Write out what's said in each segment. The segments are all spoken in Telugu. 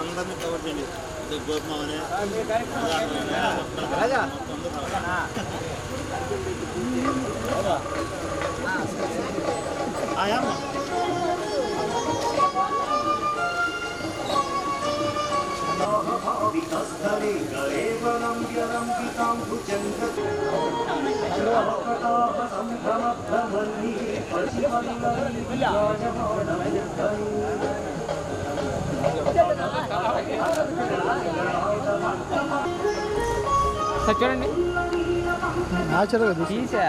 అందరినీ కవర్ చేయండి. గోపమావనే ఆయమ్మ వికస్తరే గరేవనం యరం పితాం భుజంగ లోకతాప సంభ్రమ భ్రమణి పశివల్లి విరాజమానం చూడండి తీసే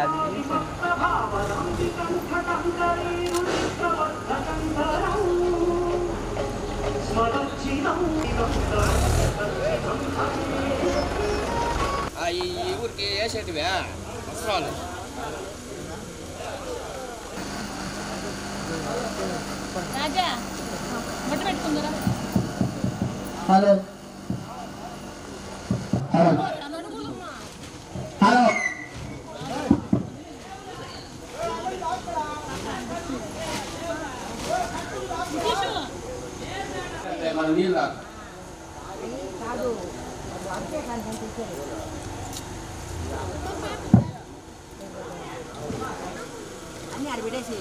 అది ఈ ఊరికి వేసేటివే వస్త్రాలు రాజా మొట్ట పెట్టుకుందరా. హలో హలో హలో మన నీళ్ళ అన్ని అడిపెట్టేసి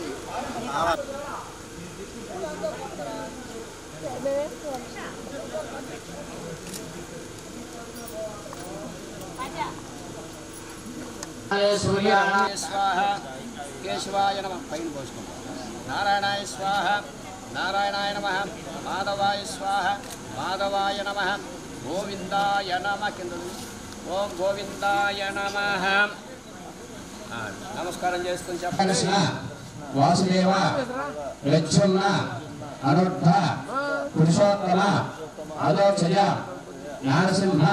సూర్యాయ స్వాహ కేశవాయ నమః పైన పోసుకుంటాం. నారాయణాయ స్వాహ నారాయణాయ నమః మాధవాయ స్వాహ మాధవాయ నమః గోవిందాయ నమః కింద ఓం గోవిందాయ నమః. నమస్కారం చేసుకుని చెప్పండి. వాసుదేవ లక్ష్మణ అనుద్ధ పురుషోత్తమ అదోక్షజ నారసింహ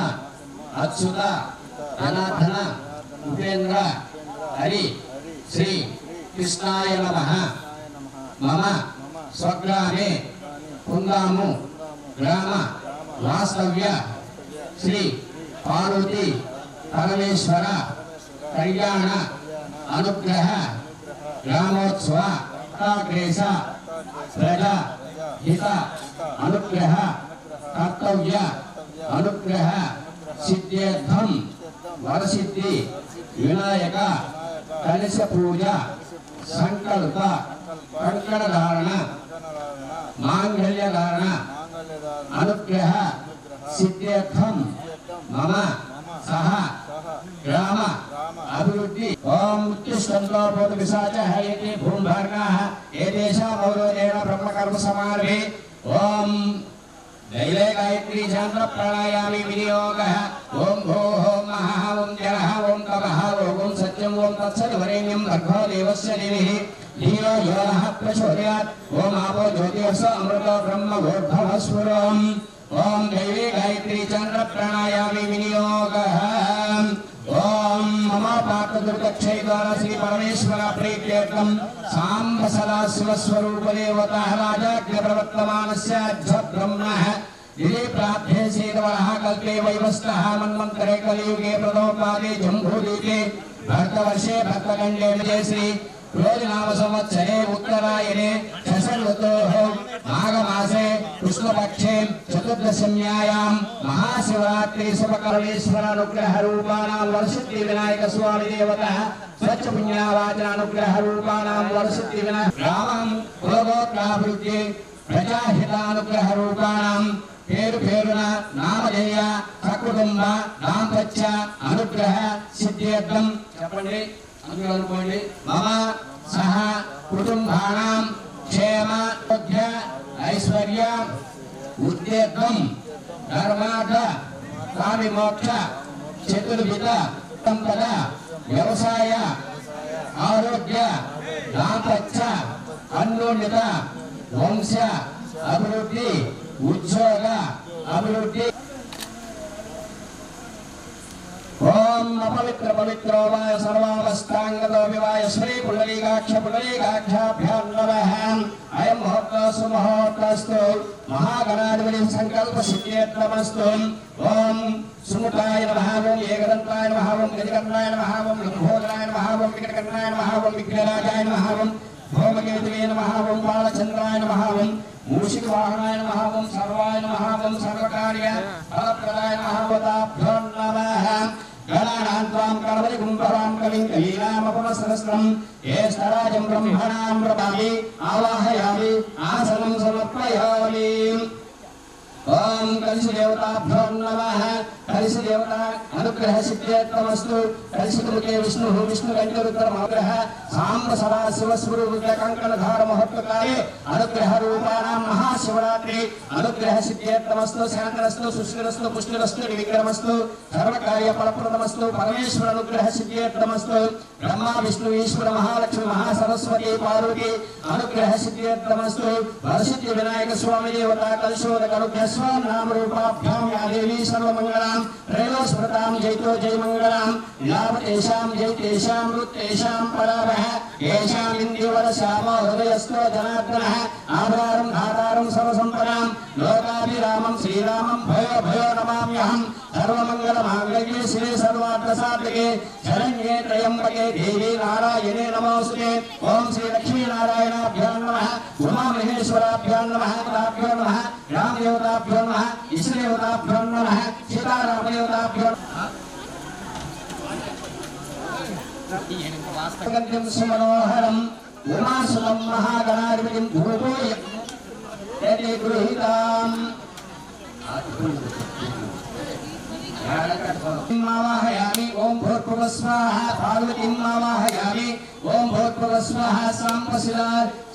అచ్యుత జనార్దన ఉపేంద్ర హరి శ్రీ కృష్ణాయ నమః. మమ స్వగ్రామే కుందాము గ్రామ వాస్తవ్య శ్రీ పార్వతి పరమేశ్వర కళ్యాణ అనుగ్రహ గ్రామోత్సవ కాగ్రేశ ప్రజ హిత అనుగ్రహ కర్తవ్య అనుగ్రహ సిద్ధ్యర్థం వరసిద్ధి వినాయక కలశ పూజ సంకల్ప కంకణ ధారణ మాంగళ్య ధారణ అనుగ్రహ సిద్ధ్యర్థం మమ సహ గ్రామ అభివృద్ధి. ఓం ఉత్తిష్టంతో భూత పిశాచ హయతి భూంభర్గాః ఏతేషాం అవరోధేన బ్రహ్మకర్మ సమారభే. ఓం దైవే గాయత్రీ చంద్ర ప్రాణాయామి వినియోగః. ఓం భూః మహః ఓం జలః ఓం తపః ఓం సత్యం ఓం తత్సద్వరేణ్యం భర్గో దేవస్య ధీమహి ధియో యో నః ప్రచోదయాత్. ఓం ఆపో జ్యోతిర్స అమృతో బ్రహ్మ భూర్భువః స్ఫురం. ఓం దైవే గాయత్రీ చంద్ర ప్రాణాయామి వినియోగః. ఓం మమ పాత దుర్గక్షయ ద్వారా శ్రీ పరమేశ్వర ప్రీత్యర్థం సాంబ సదాశివ స్వరూప దేవతః రాజాజ్ఞ ప్రవర్తమానస్య బ్రహ్మః దివే ప్రార్థే సేదవః కల్పే వైవస్తః మన్వంతరే కలియుగే ప్రథమపాదే జంబూదీపే భర్తవర్షే భర్తఖండే విజయ శ్రీ రోజనామ సంవత్సరే ఉత్తరాయణే दशम्यायां महाशिवरात्रि शुभकर्मेश्वर अनुग्रह रूपाणां वर्षिति विनायक स्वामी देवता स्वच्छ पुण्यवाचन अनुग्रह रूपाणां वर्षिति विनायक रामं कुलगोत्राभिवृद्धि प्रजाहितानुग्रह रूपाणां పేరు పేరున నామధేయ సకుటుంబ దాంపత్య అనుగ్రహ సిద్ధ్యర్థం చెప్పండి అందరూ అనుకోండి మమ సహ కుటుంబానాం క్షేమ బుద్ధి ఐశ్వర్య ఉద్యోగం ధర్మార్థ కామి మోక్ష చతుర్విధ సంపద వ్యవసాయ ఆరోగ్య దాంపత్య అన్యోన్యత వంశ అభివృద్ధి ఉద్యోగ అభివృద్ధి ఓం అపవిత్ర పవిత్రోవాయ సర్వావస్థాంగతో వివాయ శ్రీ పుండరీకాక్షాభ్యాం నమః అయం ముహూర్తస్తు ముహూర్తస్తు మహాగణాధిపతి సంకల్ప సిద్ధ్యర్థమస్తు ఓం సుముఖాయ నమః ఓం ఏకదంతాయ నమః ఓం గజకర్ణాయ నమః ఓం లంబోదరాయ నమః ఓం వికటకర్ణాయ నమః ఓం విఘ్నరాజాయ నమః ఓం భౌమకేతువే నమః ఓం బాలచంద్రాయ నమః ఓం మూషికవాహనాయ నమః ఓం సర్వాయ నమః ఓం సర్వకార్య ఫలప్రదాయ నమః ఓతాభ్యో నమః గణానాం త్వాం గణపతి కుంభవాం కవిం కవీనామపమసహస్రం జ్యేష్ఠరాజం బ్రహ్మణాం ప్రభామి ఆవాహయామి ఆసనం సమర్పయామి ఓం కలిసి దేవతాభ్యో నమః కలిసి దేవత అనుగ్రహ సిద్ధ్యర్థమస్తు కలిసిముఖే విష్ణు విష్ణుగంధరుద్రమనుగ్రహ సాంబ సదా శివస్వరూప కంకణధార మహత్వకాలే అనుగ్రహ రూపాణాం మహాశివరాత్రి అనుగ్రహ సిద్ధ్యర్థమస్తు శాంతరస్తు సుష్టిరస్తు పుష్టిరస్తు విక్రమస్తు సర్వకార్య ఫలప్రదమస్తు పరమేశ్వర అనుగ్రహ సిద్ధ్యర్థమస్తు బ్రహ్మ విష్ణు ఈశ్వర మహాలక్ష్మి మహాసరస్వతి పార్వతి అనుగ్రహ సిద్ధ్యర్థమస్తు వరసిద్ధి వినాయక స్వామి దేవత కలిశోదక అనుగ్రహ నామ రూపాభ్యాం యా దేవీ సర్వమంగళాం రేణో స్మృతాం జైతో జయమంగళాం లాభతేషాం జైతేషాం వృత్తేషాం పరాభః ఏషాం ఇంద్రియవరశామో హృదయస్థో జనార్దనః ఆధారం ధాతారం సర్వసంపదాం లోకాభిరామం శ్రీరామం భయో భయో నమామ్యహం సర్వమంగళమాంగళ్యే శివే సర్వార్థసాధకే శరణ్యే త్రయంబకే దేవీ నారాయణే నమోస్తుతే ఓం శ్రీ లక్ష్మీనారాయణాభ్యాం నమః ఉమామహేశ్వరాభ్యాం నమః తాభ్యో నమః రామదేవతాభ్యో నమః ఇష్టదేవతాభ్యో నమః సీతారామదేవతాభ్యో నమః సుమనోహరం ఉమాసుతం మహాగణాధిపతిం భూపోయం యది గృహీతాం ఆవాహయామి ఓం భూర్భువః స్వాహా పార్వతీం ఆవాహయామి ఓం భూర్భువః స్వాహా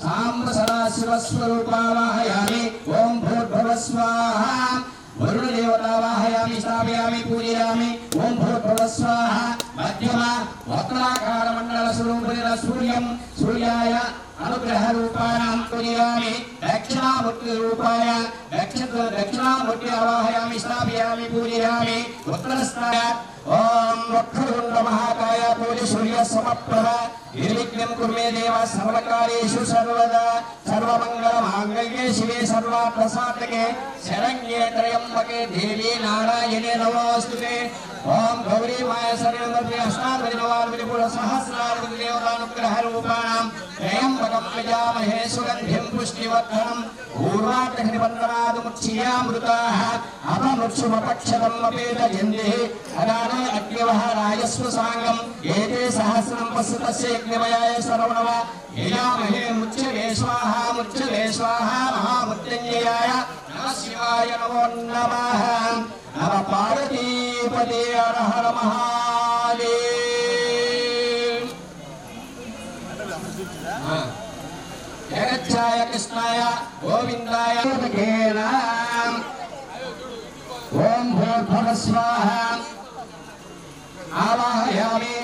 సాంబ సదాశివస్వరూపావాహయామి ఓం భూర్భువః స్వాహా వరుణదేవతావాహయామి స్థాపయామి పూజయామి ఓం భూర్భువః స్వాహా మధ్యమ వక్రాకార మండల స్వరూపిణ సూర్యం సూర్యాయ అనుగ్రహ రూపాణాం పూజయామి దక్షిణామూర్తి రూపాయ దక్షిణామూర్తి ఆవాహయామి స్థాపయామి పూజయామి ఉత్తరస్థాయ ఓం వక్రతుండ మహాకాయ పూజ సూర్య సమప్రభ నిర్విఘ్నం కుర్మే దేవ సర్వకార్యేషు సర్వదా సర్వమంగళ మాంగళ్యే శివే సర్వార్థసాధకే శరణ్యే త్రయంబకే దేవీ నారాయణే నమోస్తుతే ఓం గౌరీ మాయ శరణమపి అష్టాదశ నవార్విది పుర సహస్రార్విది దేవతానుగ్రహ రూపాణాం త్రయంబకం యజామహే సుగంధిం పుష్టివర్ధనం ఊర్వాగ్నిబంధనాదుముచ్ఛియామృతాః అపమృక్షుమపక్షతం అపేత జందిః అదానే అగ్నివః రాజస్వ సాంగం ఏతే సహస్రం పశ్యతస్య అగ్నిమయాయ సర్వణవ యజామహే ముచ్ఛవే స్వాహా మహామృత్యుంజయాయ నమః శివాయ నమో నమః నమ పార్వతీపతే హర హర మహాదేవ్ జగచ్ఛాయ కృష్ణాయ గోవిందాయ ఓం భూర్భువః స్వాహా ఆవాహయామి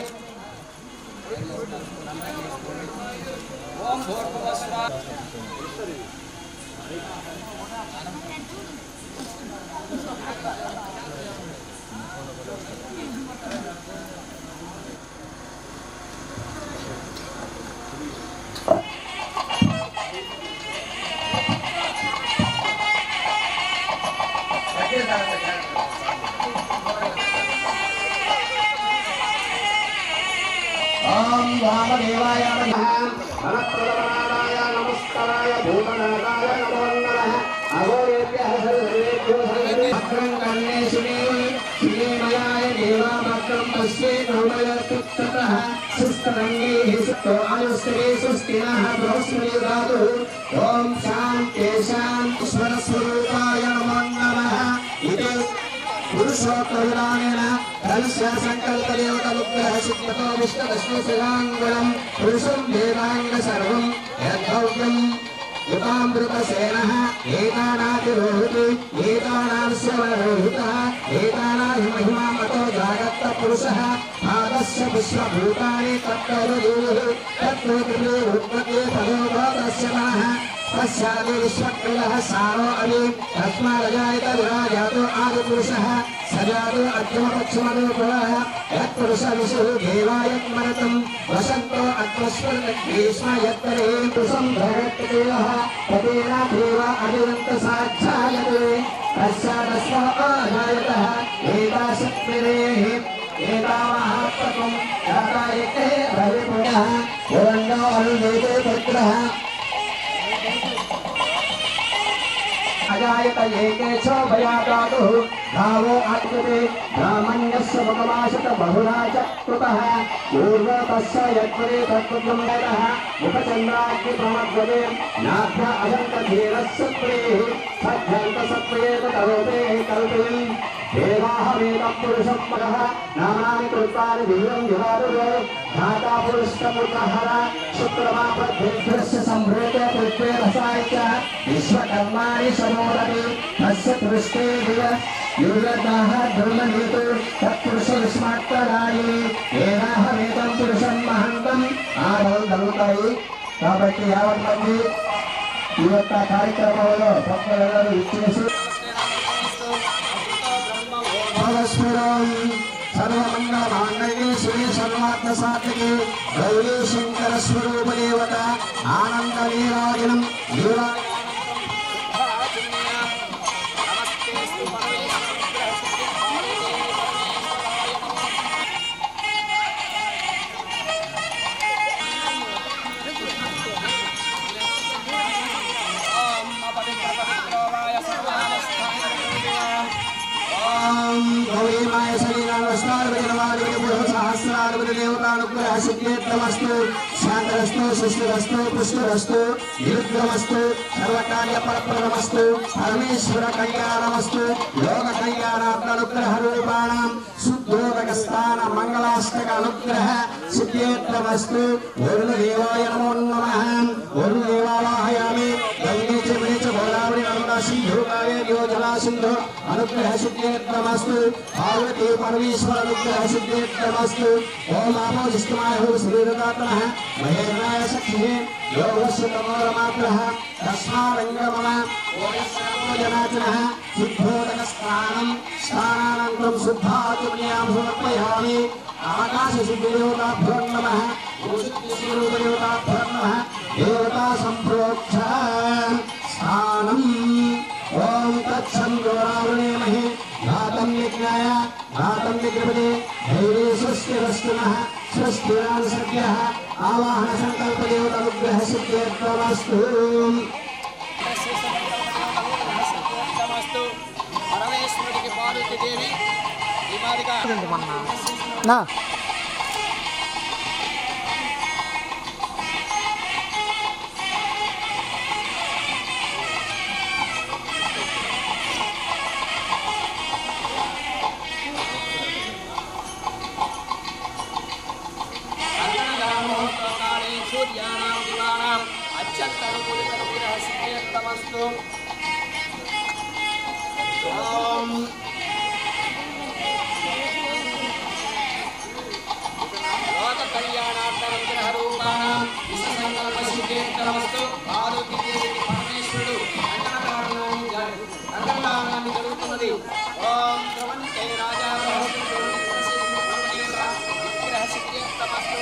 ఓం భూర్భువః స్వాహా ఓం వామదేవాయ నమః అనప్రదమనాయ నమస్కారాయ భూమనాథాయ నమో నమః అఘోరేభ్యః సర్వేభ్యో ఓం శాంతి శాంతి స్వరస్వరూపాయ నమో నమః. ఇది పురుషోత్తరాయణ కలశ సంకల్ప దేవత విగ్రహ సిద్ధతో విష్ణుశిలాంగులం పురుషం వేదాంగ సర్వం యద్భవ్యం యుగామృతసేనః ఏతానాతిరోహితి ఏతానాస్యవరోహితః ఏతానాహిమహిమామతో జాగత్త పురుషः పాదస్య విశ్వభూతాని తత్తరుదూః తత్ప్రకృతి ఉత్పత్తి పదోభాతస్య మనః तस्यादि विश्वक्रियः सारो अभि तस्मादजायत विराजातो आदिपुरुषः सजातो अग्निमपक्षमदोपुरः यत्पुरुषविशुः देवायत्मरतं वसन्तो अग्निस्वर्ग्रीष्म यत्तरे पुरुषं भगवत्तेयः ततेन देव अभिवन्तसाक्षायते तस्यादस्व अजायतः एताशक्तिरेः एतामहात्मकं दातायते भविपुरः योऽन्नो अनुदेते पुत्रः अजायत एकेशो भयादातु भावो आत्मते ब्राह्मण्यस्य मुखमाशत बहुरा च कृतः पूर्वतस्य यत्परे तत्पुत्रं वेदः मुखचन्द्राग्निप्रमद्वते नाभ्य अजन्तधीरस्य प्रेः सभ्यन्तसत्त्वेत करोते कल्पयन् देवाः वेदपुरुषं परः नामानि कृतानि दिव्यं विवादो धाता पुरुषमुखहर शुक्रमापद्भ्यस्य सम्भृते पृथ्वे रसाय च विश्वकर्माणि समोदति तस्य पृष्ठे युगदाः ब्रह्महेतु तत्पुरुषविस्मात्तरायि येनाह वेदं पुरुषं महन्तं ఆడవాళ్ళు కాబట్టి 50 మంది ఈ యొక్క కార్యక్రమంలో భక్తులందరూ ఇచ్చేసి सर्वमंगलमांगल्ये श्री सर्वार्थसाधिके गौरी शंकर स्वरूप देवता आनंद नीराजनम गौरी माय सहस्रानुग्रह सिद्ध्यर्थमस्तु शांतरस्तु शिष्टरस्तु पुष्टरस्तु निरुद्रमस्तु सर्वकार्य फलप्रदमस्तु परमेश्वर कल्याणमस्तु लोक कल्याणार्थानुग्रह रूपाणां शुद्धोदकस्थान मंगलाष्टक अनुग्रह सिद्ध्यर्थमस्तु वरुणदेवाय नमो नमः वरुणदेवावाहयामि गंगे च मणि च गोदावरी नर्मदा सिंधु कावेरी जला सिंधु अनुग्रह सिद्ध्यर्थमस्तु पार्वती परमेश्वर अनुग्रह सिद्ध्यर्थमस्तु ओम आपो जिष्टमाय हो श्रीरदातनः महेन्द्राय सखिः योगस्य तमोरमात्रः तस्मारङ्गमम ओयस्यामो जनाचनः शुद्धोदकस्नानं स्नानानन्तरं शुद्धाचमनीयां समर्पयामि आकाशसिद्धिदेवताभ्यो नमः भूषिद्धिस्वरूपदेवताभ्यो नमः देवता सम्प्रोक्ष स्नानम् ओम तत्संगोरावणेमहि घातं यज्ञाय घातं विग्रहणे धैर्ये स्वस्तिरस्तुनः स्वस्तिरान् सद्यः आवाहन संकल्प देवतानुग्रह सिद्ध्यर्थमस्तु परमेश्वरुడికి పార్వతీ దేవి ఈ మాదిగా నా सूर्याणां दिवानाम् अत्यन्तनुकूलितनुग्रह सिद्ध्यर्थमस्तु ओम लोक कल्याणार्थानुग्रह रूपाणां विश्वसंकल्प सिद्ध्यर्थमस्तु पार्वती देवी परमेश्वरुడు అంగళాన్ని జరుగుతున్నది ఓం ధ్రువంతే రాజా విగ్రహ సిద్ధ్యర్థమస్తు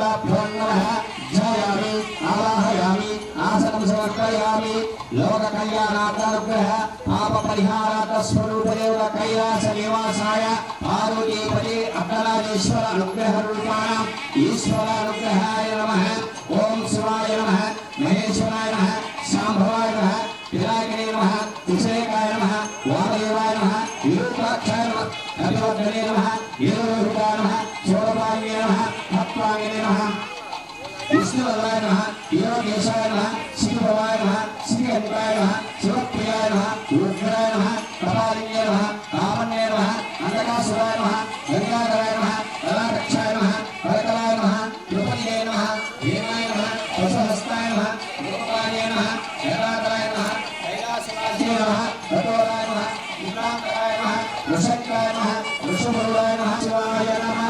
देवताभ्यो नमः ध्यायामि आवाहयामि आसनं समर्पयामि लोककल्याणार्थानुग्रह पापपरिहारार्थस्वरूपदेवता कैलासनिवासाय पार्वतीपते अक्कलादेश्वर अनुग्रहरूपाणां ईश्वरानुग्रहाय नमः ओम शिवाय नमः महेश्वराय नमः शाम्भवाय नमः पिनाकिने नमः तुषेकाय नमः वामदेवाय नमः विरूपाक्षाय नमः कपिवर्धने नमः वीररूपाय नमः शोभपाङ्गे नमः भक्त्वाङ्गे नमः विष्णुवल्लाय नमः योगेशाय नमः शिवभवाय नमः श्रीहरिकाय नमः शिवप्रियाय नमः रुद्राय नमः कपालिन्ये नमः कामन्ये नमः अंधकासुराय नमः गंगाधराय नमः कलारक्षाय नमः कलकलाय नमः कृपल्ये नमः भीमाय नमः वसहस्ताय नमः गोपाय नमः जगदाय नमः कैलासवासिने नमः रतोराय नमः विक्रांतराय नमः वृषक्राय नमः वृषभरूढाय नमः शिवाय नमः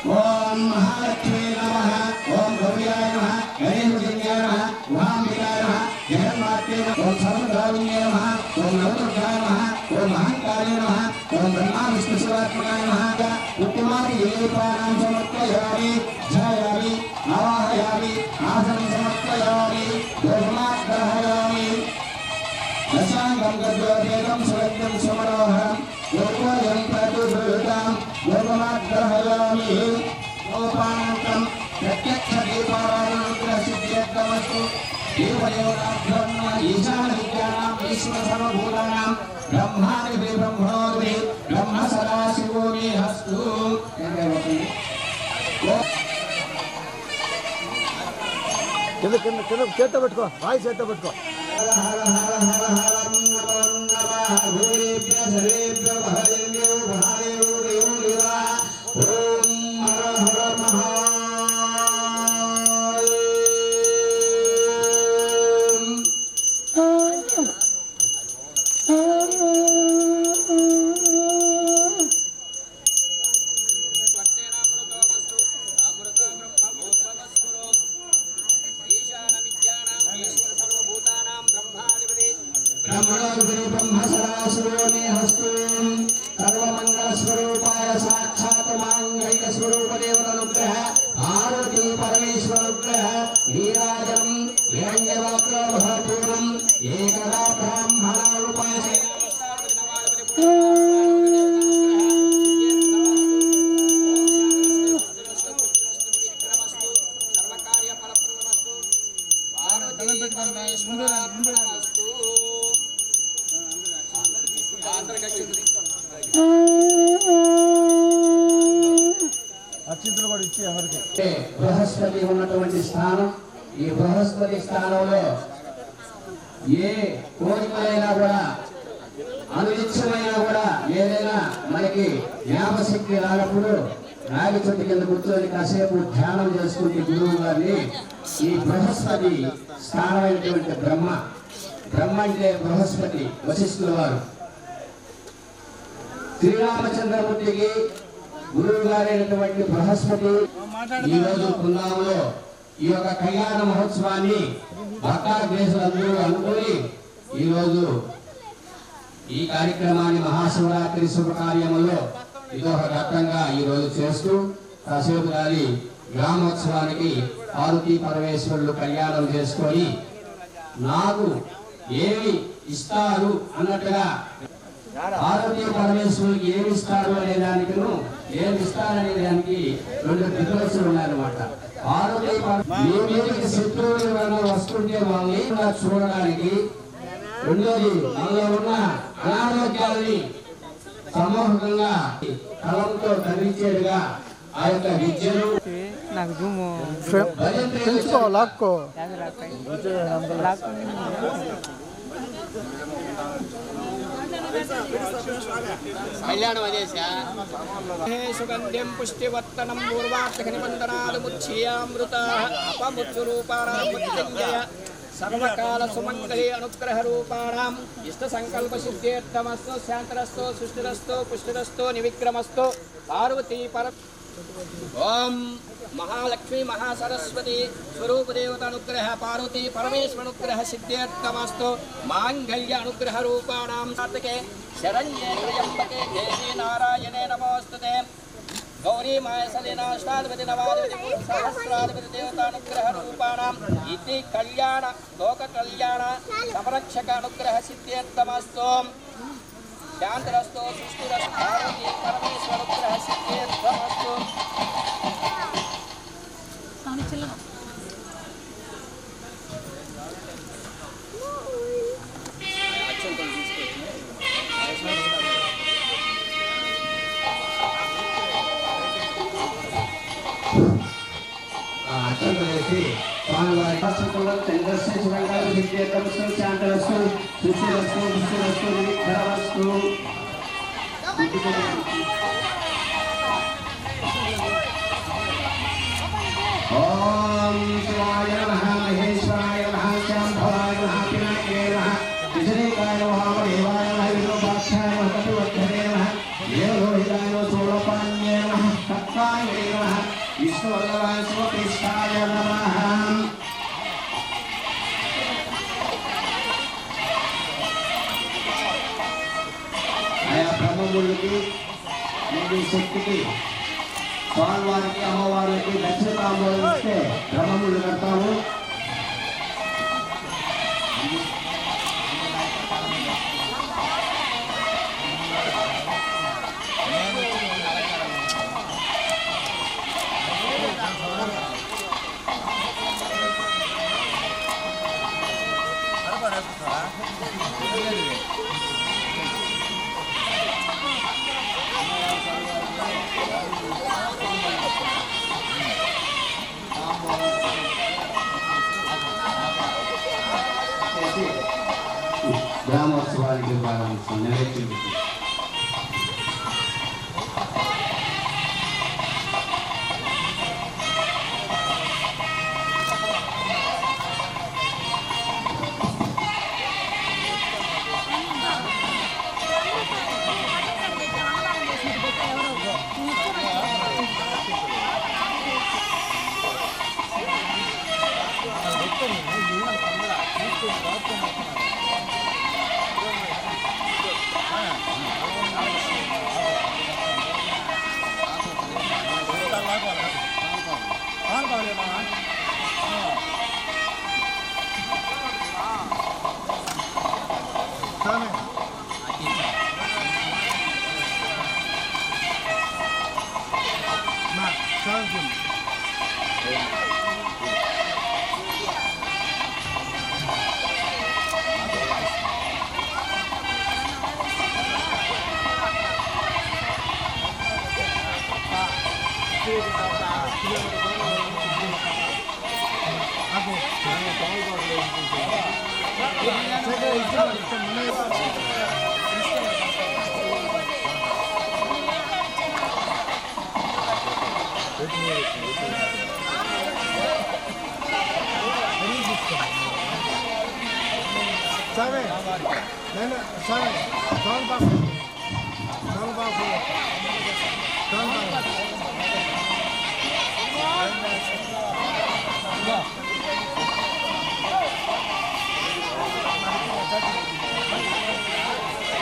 ओम महालक्ष्मी नमः ओम गौर्याय नमः गणेशजिन्याय नमः उमाम्बिकाय नमः जगन्मात्रे नमः ओम सर्वद्राविण्ये नमः ओम नवदुर्गाय नमः ओम महाकाले नमः ओम ब्रह्मा विष्णु शिवात्मकाय नमः उत्तमादि देवतानां समर्पयामि ध्यायामि आवाहयामि आसनं समर्पयामि धर्माग्रहायामि दशांगं गद्योदेकं सुरत्यं समरोहं योगोयं प्रतिभृतां योगमाग्रहायामि लोपानन्तं प्रत्यक्षदीपारायणसिद्ध्यर्थमस्तु देवदेवताभ्यो नमः ईशानविद्यानाम् ईश्वरसर्वभूतानां ब्रह्मादिपि ब्रह्मणोऽपि ब्रह्म सदाशिवो मे अस्तु చేత పెట్టుకో రాయి చేత పెట్టుకో हर हर हर हर हर नमो नमः भूरेभ्यः सर्वेभ्यो महादेव्यो महादेवो देवो देवा ओम हर हर सर्वमंगलस्वरूपाय साक्षात् मांगल्यस्वरूपदेवतानुग्रह पार्वती परमेश्वरानुग्रह नीराजनं हिरण्यवक्त्रभूषणं एकदा ब्राह्मणारूपाय అక్షింతలు కూడా ఇచ్చి అందరికి బృహస్పతి ఉన్నటువంటి స్థానం ఈ బృహస్పతి స్థానంలో ఏ కోరికలైనా కూడా అనునిత్యమైనా కూడా ఏదైనా మనకి జ్ఞాపశక్తి రానప్పుడు రాగి చెట్టు కింద కూర్చొని కాసేపు ధ్యానం చేసుకుంటే గురువు గారిని ఈ బృహస్పతి స్థానమైనటువంటి బ్రహ్మ అంటే బృహస్పతి వశిష్ఠుల వారు శ్రీరామచంద్రమూర్తికి గురువు గారైనటువంటి బృహస్పతి ఈ రోజు బృందావనంలో ఈ యొక్క కళ్యాణ మహోత్సవాన్ని భక్తాగ్రేసులందరూ అనుకుని ఈ రోజు ఈ కార్యక్రమాన్ని మహాశివరాత్రి శుభకార్యములో ఇదొక ఘట్టంగా ఈ రోజు చేస్తూ కాసేపు గారి గ్రామోత్సవానికి పార్వతీ పరమేశ్వరులు కళ్యాణం చేసుకొని నాకు ఏమి ఇస్తారు అన్నట్టుగా పార్వతీ పరమేశ్వరుడికి ఏమి ఇస్తారు అనే దానికి ఏమి ఇస్తారనే దానికి రెండు డిఫరెన్స్లు ఉన్నాయన్నమాట. పార్వతీ మీ మీదకి శత్రువులు వస్తుంటే వాళ్ళని చూడడానికి, రెండోది మనలో ఉన్న అనారోగ్యాలని సమూహంగా కలంతో ధరించేట్టుగా ఆ యొక్క విద్యను నాకు జూము తెలుసుకో లాక్కో కళ్యాణం అదేశా సుగంధ్యం పుష్టివర్తనం పూర్వార్థనిబంధనాలుముచ్ఛేయామృత అపముచ్చురూపారాముత్యంజయ సర్వకాల సుమంగళి అనుగ్రహ రూపాణం ఇష్ట సంకల్ప సిద్ధ్యర్థమస్తు శాంతరస్తు సుష్టిరస్తు పుష్టిరస్తు నివిక్రమస్తు పార్వతీ పర ఓం महालक्ष्मी महासरस्वती स्वरूप देवता अनुग्रह पार्वती परमेश्वर अनुग्रह सिद्ध्यर्थमस्तु मांगल्य अनुग्रह रूपाणां सात्विके शरण्ये त्र्यंबके देवी नारायणे नमोस्तुते गौरी मायसलिनाष्टाधिपति नवाधिपति सहस्राधिपति देवतानुग्रह रूपाणाम् इति कल्याण लोक कल्याण संरक्षक अनुग्रह सिद्ध्यर्थमस्तु शांतिरस्तु सृष्टिरस्तु पार्वती परमेश्वर अनुग्रह सिद्ध्यर्थमस्तु ओम शिवाय नमः महेश्वराय नमः शंभवाय नमः पिनाकिने नमः विजयकाय नमः देवाय नमः विष्णुपाक्षाय नमः कपिवत्सने नमः देवलोहिताय नमः सोलपान्ये नमः तत्त्वाय नमः विष्णुवल्लभाय शिवकृष्णाय नमः आया ब्रह्ममुल्लुकी मेरी शक्तिकी స్వామివారికి అమ్మవారికి దక్షిణ తాంబూలం ఇస్తే బ్రహ్మములు కడతాము. గ్రామోత్సవానికి ప్రారంభించి నెరవేర్చింది.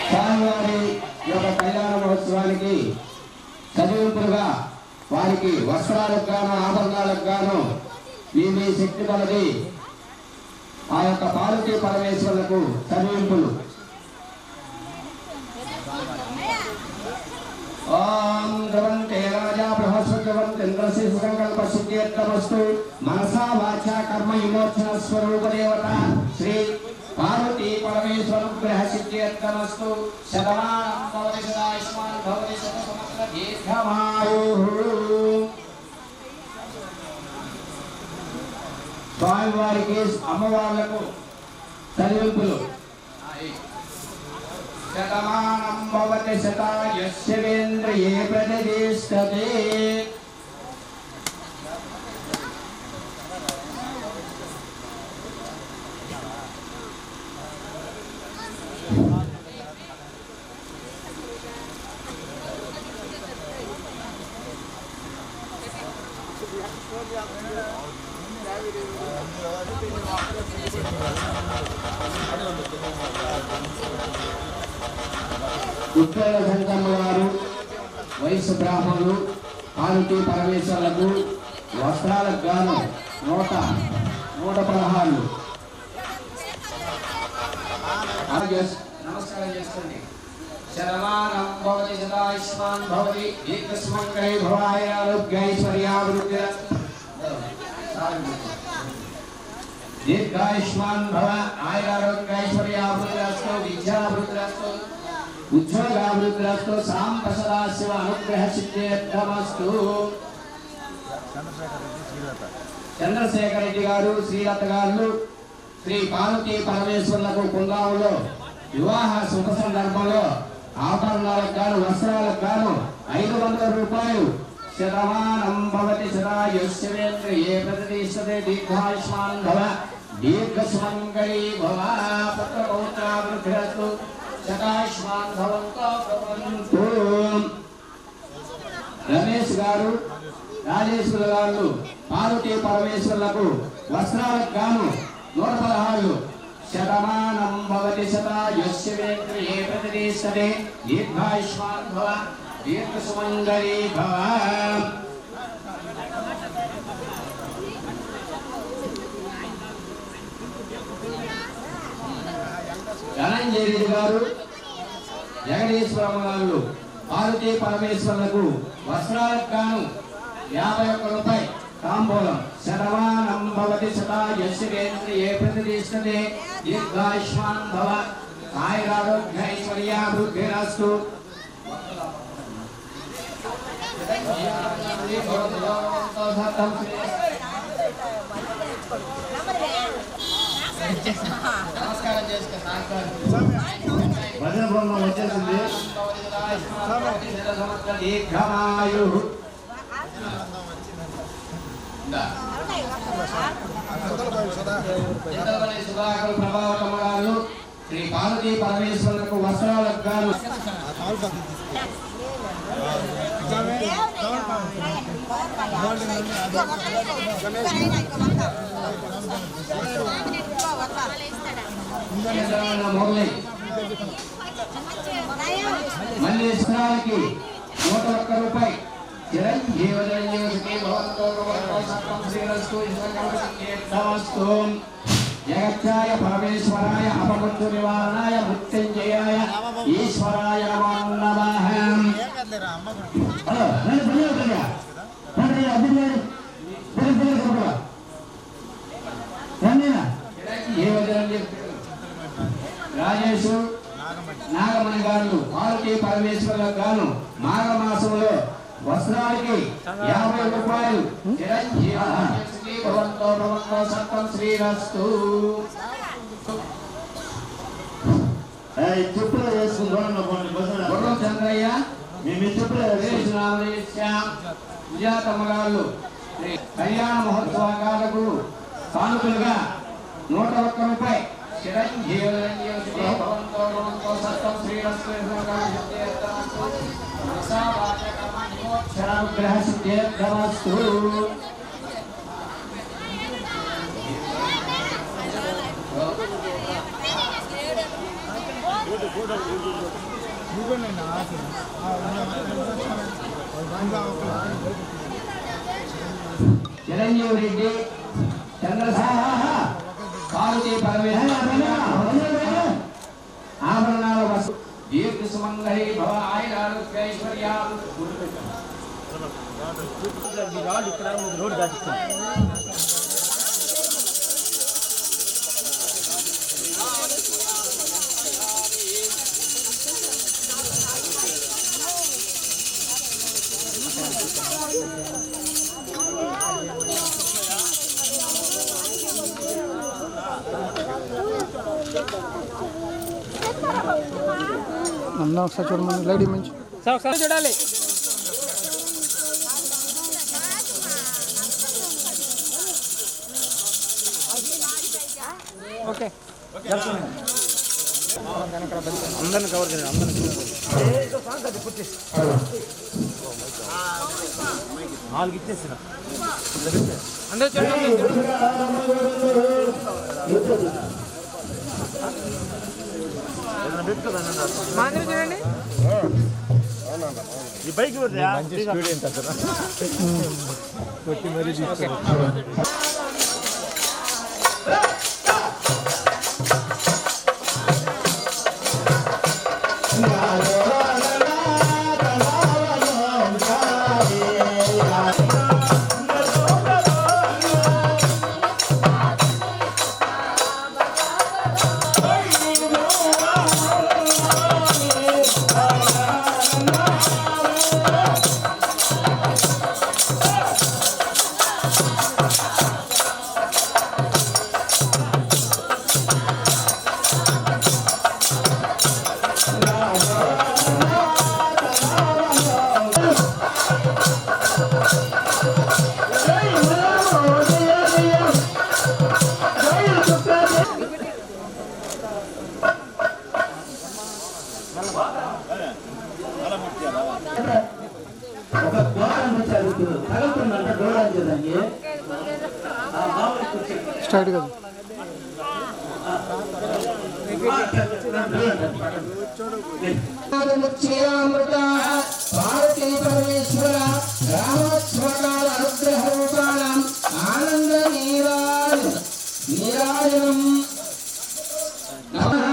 స్వామివారి యొక్క కళ్యాణ మహోత్సవానికి చదివింపులుగా వారికి వస్త్రాలకు గాను ఆభరణాలకు గాను మీ శక్తి కొలది ఆ యొక్క పార్వతీ పరమేశ్వరులకు చదివింపులు. ఓం ద్రవంతే రాజా బృహస్పతివంతేంద్రసి సంకల్ప సిద్ధ్యర్థమస్తు. మనసా వాచా కర్మ విమోచన స్వరూప దేవత శ్రీ పార్వతీ పరమేశ్వరుగ్రహ సిద్ధ్యర్థమస్తు. శతమానం భవతి సదాయుష్మాన్ భవతి శతసహస్ర దీర్ఘమాయుః. స్వామివారికి అమ్మవార్లకు చదివింపులు. శతమానం భవతి శతాయుష్యేంద్రియే ప్రతిష్టతే. ఉత్తర సంగమ్మ వారు వయసు బ్రాహ్మణులు పార్వతీ పరమేశ్వరులకు వస్త్రాలకు గాను 116 నమస్కారం చేసుకోండి. శరవాణం భవతి సదాయుష్మాన్ భవతి దీర్ఘసుమంగళై భవాయ ఆరోగ్యైశ్వర్యాభివృద్ధి దీర్ఘాయుష్మాన్ భవ ఆయురారోగ్యైశ్వర్యాభివృద్ధిరస్తు విద్యాభివృద్ధిరస్తు ఉజ్వలాభివృద్ధిరస్తు సాంబ సదాశివ అనుగ్రహ సిద్ధ్యర్థమస్తు. చంద్రశేఖర రెడ్డి గారు శ్రీలత గారు శ్రీ పార్వతీ పరమేశ్వరులకు కుందాములో వివాహ శుభ సందర్భంలో ఆభరణాలకు గాను వస్త్రాలకు గాను 500 రూపాయలు. శతమానం భవతి సదాయుష్యేంద్రియే ప్రతిష్టతే దీర్ఘాయుష్మాన్ భవ దీర్ఘసుమంగళీ భవ పుత్రపౌత్రాభివృద్ధిరస్తు శతాయుష్మాన్ భవంతో భవంతు. రమేష్ గారు రాజేశ్వర గారు పార్వతీ పరమేశ్వరులకు వస్త్రాలకు గాను 116. శతమానం భవతి శతాయుష్యేంద్రియే ప్రతిష్టతే దీర్ఘాయుష్మాన్ భవ దీర్ఘసుమంగళీ భవ. ధనంజయ రెడ్డి గారు జగదీశ్వరమ్మ గారు పార్వతీ పరమేశ్వరులకు వస్త్రాలకు గాను 51 రూపాయలు తాంబూలం. శతమానం భవతి శతాయుష్యేంద్రియే ప్రతిష్టతే దీర్ఘాయుష్మాన్ భవ ఆయురారోగ్యైశ్వర్యాభివృద్ధిరస్తు. నమస్కారం భజన బృందం వచ్చేసింది. దీర్ఘమాయు సుధాకర్ ప్రభావతమ్మ గారు శ్రీ పార్వతీ పరమేశ్వరులకు వస్త్రాలకు గాను మల్లేశ్వరానికి 101 రూపాయలు. జగత్యాయ పరమేశ్వరాయ అపమృత్యు నివారణాయ మృత్యుంజయాయ ఈశ్వరాయ నమో నమః. రాజేష్ నాగమణి గారు పార్వతీ పరమేశ్వరులకు గాను మాఘమాసంలో వస్త్రాలకి 50 రూపాయలు. సత్తం శ్రీరస్తు. చెప్పులు వేసుకుంటాం చంద్రయ్య విజయాతమ్మ గారు కళ్యాణ మహోత్సవాలకు కానుకలుగా 101 రూపాయలు. సత్తం శ్రీరస్తు. అనుగ్రహ సిద్ధ్యర్థమస్తు. చిరంజీవి రెడ్డి చంద్రశేఖర పార్వతీ పరమేశ్వర ఆభరణాల వస్తు దీర్ఘసుమంగళీ భవ ఆయురారోగ్యైశ్వర్యా. రోడ్డు దాటిస్తాం. అన్న ఒకసారి చూడమని లైట్ మంచి ఒకసారి చూడాలి. ఓకే అందరిని కవర్ చేయండి. అందరిని 4 ఇచ్చేసిన అందరూ చూడండి. మా అందరూ చూడండి. ఈ బైక్ మంచి స్పీడ్ ఏంటి అసలు కొట్టి మరీ తీసుకుని ఒక ద్వారం తగులుతుందంట దూరానికి స్టార్ట్ కదా పార్వతీ పరమేశ్వర రామస్వరాల అనుగ్రహ రూపాణం ఆనంద నీరాజనం నమః.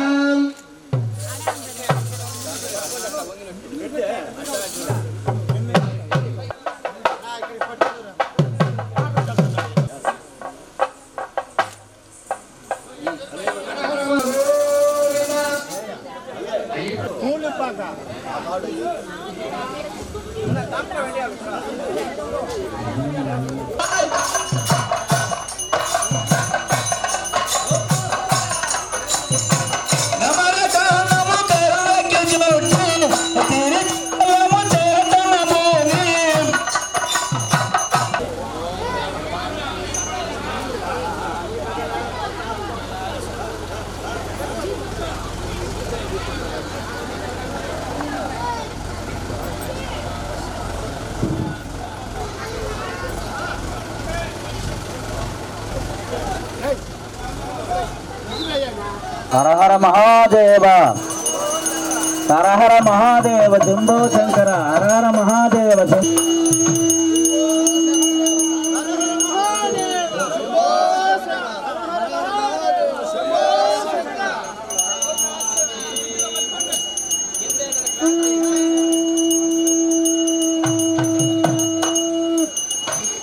హర హర మహాదేవ హర హర మహాదేవ శంభో శంకర హర హర మహాదేవ శంభో